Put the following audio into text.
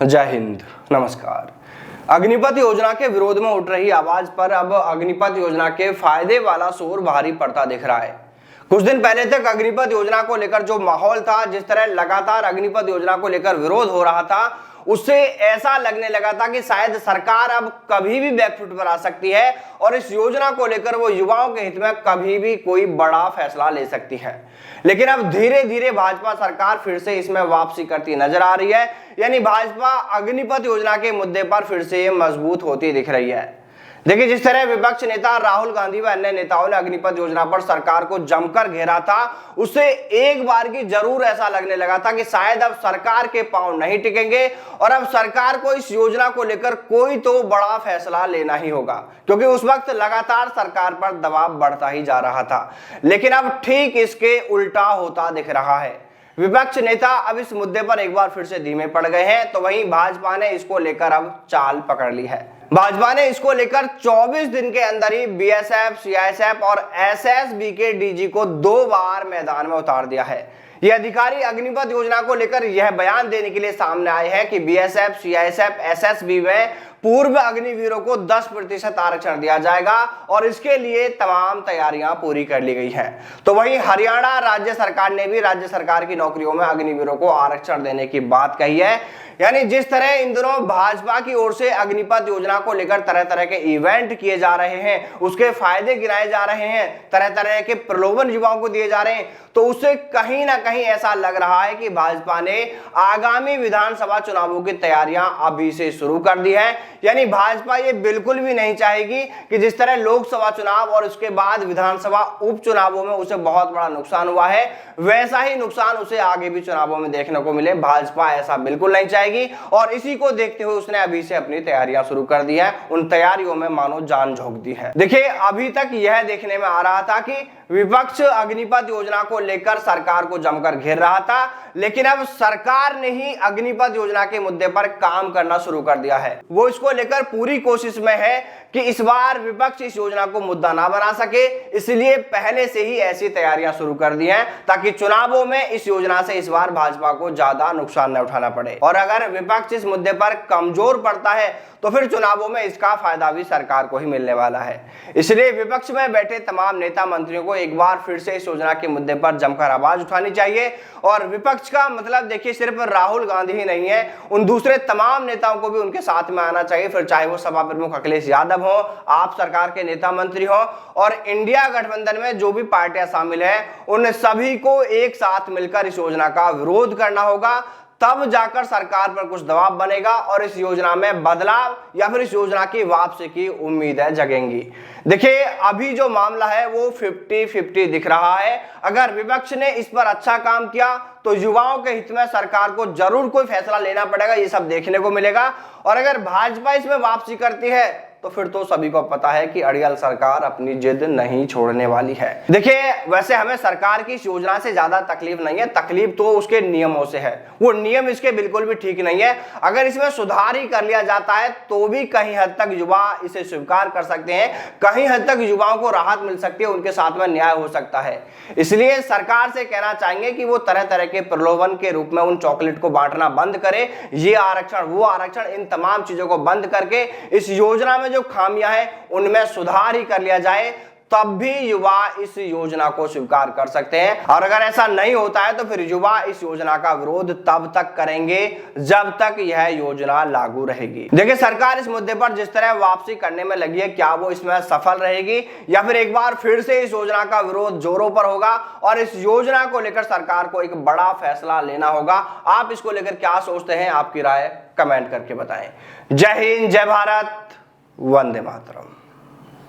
जय हिंद, नमस्कार। अग्निपथ योजना के विरोध में उठ रही आवाज पर अब अग्निपथ योजना के फायदे वाला शोर भारी पड़ता दिख रहा है। कुछ दिन पहले तक अग्निपथ योजना को लेकर जो माहौल था, जिस तरह लगातार अग्निपथ योजना को लेकर विरोध हो रहा था, उससे ऐसा लगने लगा था कि शायद सरकार अब कभी भी बैकफुट पर आ सकती है और इस योजना को लेकर वो युवाओं के हित में कभी भी कोई बड़ा फैसला ले सकती है। लेकिन अब धीरे धीरे भाजपा सरकार फिर से इसमें वापसी करती नजर आ रही है, यानी भाजपा अग्निपथ योजना के मुद्दे पर फिर से मजबूत होती दिख रही है। देखिए, जिस तरह विपक्ष नेता राहुल गांधी व अन्य नेताओं ने अग्निपथ योजना पर सरकार को जमकर घेरा था, उससे एक बार की जरूर ऐसा लगने लगा था कि शायद अब सरकार के पांव नहीं टिकेंगे और अब सरकार को इस योजना को लेकर कोई तो बड़ा फैसला लेना ही होगा, क्योंकि उस वक्त लगातार सरकार पर दबाव बढ़ता ही जा रहा था। लेकिन अब ठीक इसके उल्टा होता दिख रहा है। विपक्ष नेता अब इस मुद्दे पर एक बार फिर से धीमे पड़ गए हैं, तो वहीं भाजपा ने इसको लेकर अब चाल पकड़ ली है। भाजपा ने इसको लेकर 24 दिन के अंदर ही बीएसएफ, सीआईएसएफ और एसएसबी के डीजी को 2 बार मैदान में उतार दिया है। ये अधिकारी अग्निपथ योजना को लेकर यह बयान देने के लिए सामने आए हैं कि बीएसएफ, सीआईएसएफ, एसएसबी में पूर्व अग्निवीरों को 10% आरक्षण दिया जाएगा और इसके लिए तमाम तैयारियां पूरी कर ली गई हैं। तो वहीं हरियाणा राज्य सरकार ने भी राज्य सरकार की नौकरियों में अग्निवीरों को आरक्षण देने की बात कही है। यानी जिस तरह इन दिनों भाजपा की ओर से अग्निपथ योजना को लेकर तरह तरह के इवेंट किए जा रहे हैं, उसके फायदे गिनाए जा रहे हैं, तरह तरह के प्रलोभन युवाओं को दिए जा रहे हैं, तो उससे कहीं ना कहीं ऐसा लग रहा है कि भाजपा ने आगामी विधानसभा चुनावों की तैयारियां अभी से शुरू कर दी है। यानी भाजपा ये बिल्कुल भी नहीं चाहेगी कि जिस तरह लोकसभा चुनाव और उसके बाद विधानसभा उपचुनावों में उसे बहुत बड़ा नुकसान हुआ है, वैसा ही नुकसान उसे आगे भी चुनावों में देखने को मिले। भाजपा ऐसा बिल्कुल नहीं चाहेगी और इसी को देखते हुए उसने अभी से अपनी तैयारियां शुरू कर दी है। उन तैयारियों में मानो जान झोंक दी है। देखिए, अभी तक यह देखने में आ रहा था कि विपक्ष अग्निपथ योजना को लेकर सरकार को जमकर घेर रहा था, लेकिन अब सरकार ने ही अग्निपथ योजना के मुद्दे पर काम करना शुरू कर दिया है। वो इसको लेकर पूरी कोशिश में है कि इस बार विपक्ष इस योजना को मुद्दा ना बना सके, इसलिए पहले से ही ऐसी तैयारियां शुरू कर दी हैं ताकि चुनावों में इस योजना से इस बार भाजपा को ज्यादा नुकसान न उठाना पड़े। और अगर विपक्ष इस मुद्दे पर कमजोर पड़ता है तो फिर चुनावों में इसका फायदा भी सरकार को ही मिलने वाला है। इसलिए विपक्ष में बैठे तमाम नेता मंत्रियों को एक बार फिर से इस योजना के मुद्दे पर जमकर आवाज उठानी चाहिए। और विपक्ष का मतलब देखिए, सिर्फ राहुल गांधी ही नहीं है, उन दूसरे तमाम नेताओं को भी उनके साथ में आना चाहिए। फिर चाहे वो सभा प्रमुख अखिलेश यादव हो, आप सरकार के नेता मंत्री हो और इंडिया गठबंधन में जो भी पार्टियां शामिल है, उन सभी को एक साथ मिलकर इस योजना का विरोध करना होगा। तब जाकर सरकार पर कुछ दबाव बनेगा और इस योजना में बदलाव या फिर इस योजना की वापसी की उम्मीदें जगेंगी। देखिए, अभी जो मामला है वो 50-50 दिख रहा है। अगर विपक्ष ने इस पर अच्छा काम किया तो युवाओं के हित में सरकार को जरूर कोई फैसला लेना पड़ेगा, ये सब देखने को मिलेगा। और अगर भाजपा इसमें वापसी करती है तो फिर तो सभी को पता है कि अड़ियल सरकार अपनी जिद नहीं छोड़ने वाली है। देखिए, वैसे हमें सरकार की इस योजना से ज्यादा तकलीफ नहीं है, तकलीफ तो उसके नियमों से है। वो नियम इसके बिल्कुल भी ठीक नहीं है। अगर इसमें सुधार ही कर लिया जाता है तो भी कहीं हद तक युवा इसे स्वीकार कर सकते हैं, कहीं हद तक युवाओं को राहत मिल सकती है, उनके साथ में न्याय हो सकता है। इसलिए सरकार से कहना चाहेंगे कि वो तरह तरह के प्रलोभन के रूप में उन चॉकलेट को बांटना बंद करे। ये आरक्षण, वो आरक्षण, इन तमाम चीजों को बंद करके इस योजना में जो खामियां हैं उनमें सुधार ही कर लिया जाए, तब भी युवा इस योजना को स्वीकार कर सकते हैं। और अगर ऐसा नहीं होता है तो फिर युवा इस योजना का विरोध तब तक करेंगे जब तक यह योजना लागू रहेगी। देखिए, सरकार इस मुद्दे पर जिस तरह वापसी करने में लगी है, क्या वो इसमें सफल रहेगी या फिर एक बार फिर से इस योजना का विरोध जोरों पर होगा और इस योजना को लेकर सरकार को एक बड़ा फैसला लेना होगा। आप इसको लेकर क्या सोचते हैं? आपकी राय कमेंट करके बताएं। जय हिंद, जय भारत, वंदे मातरम।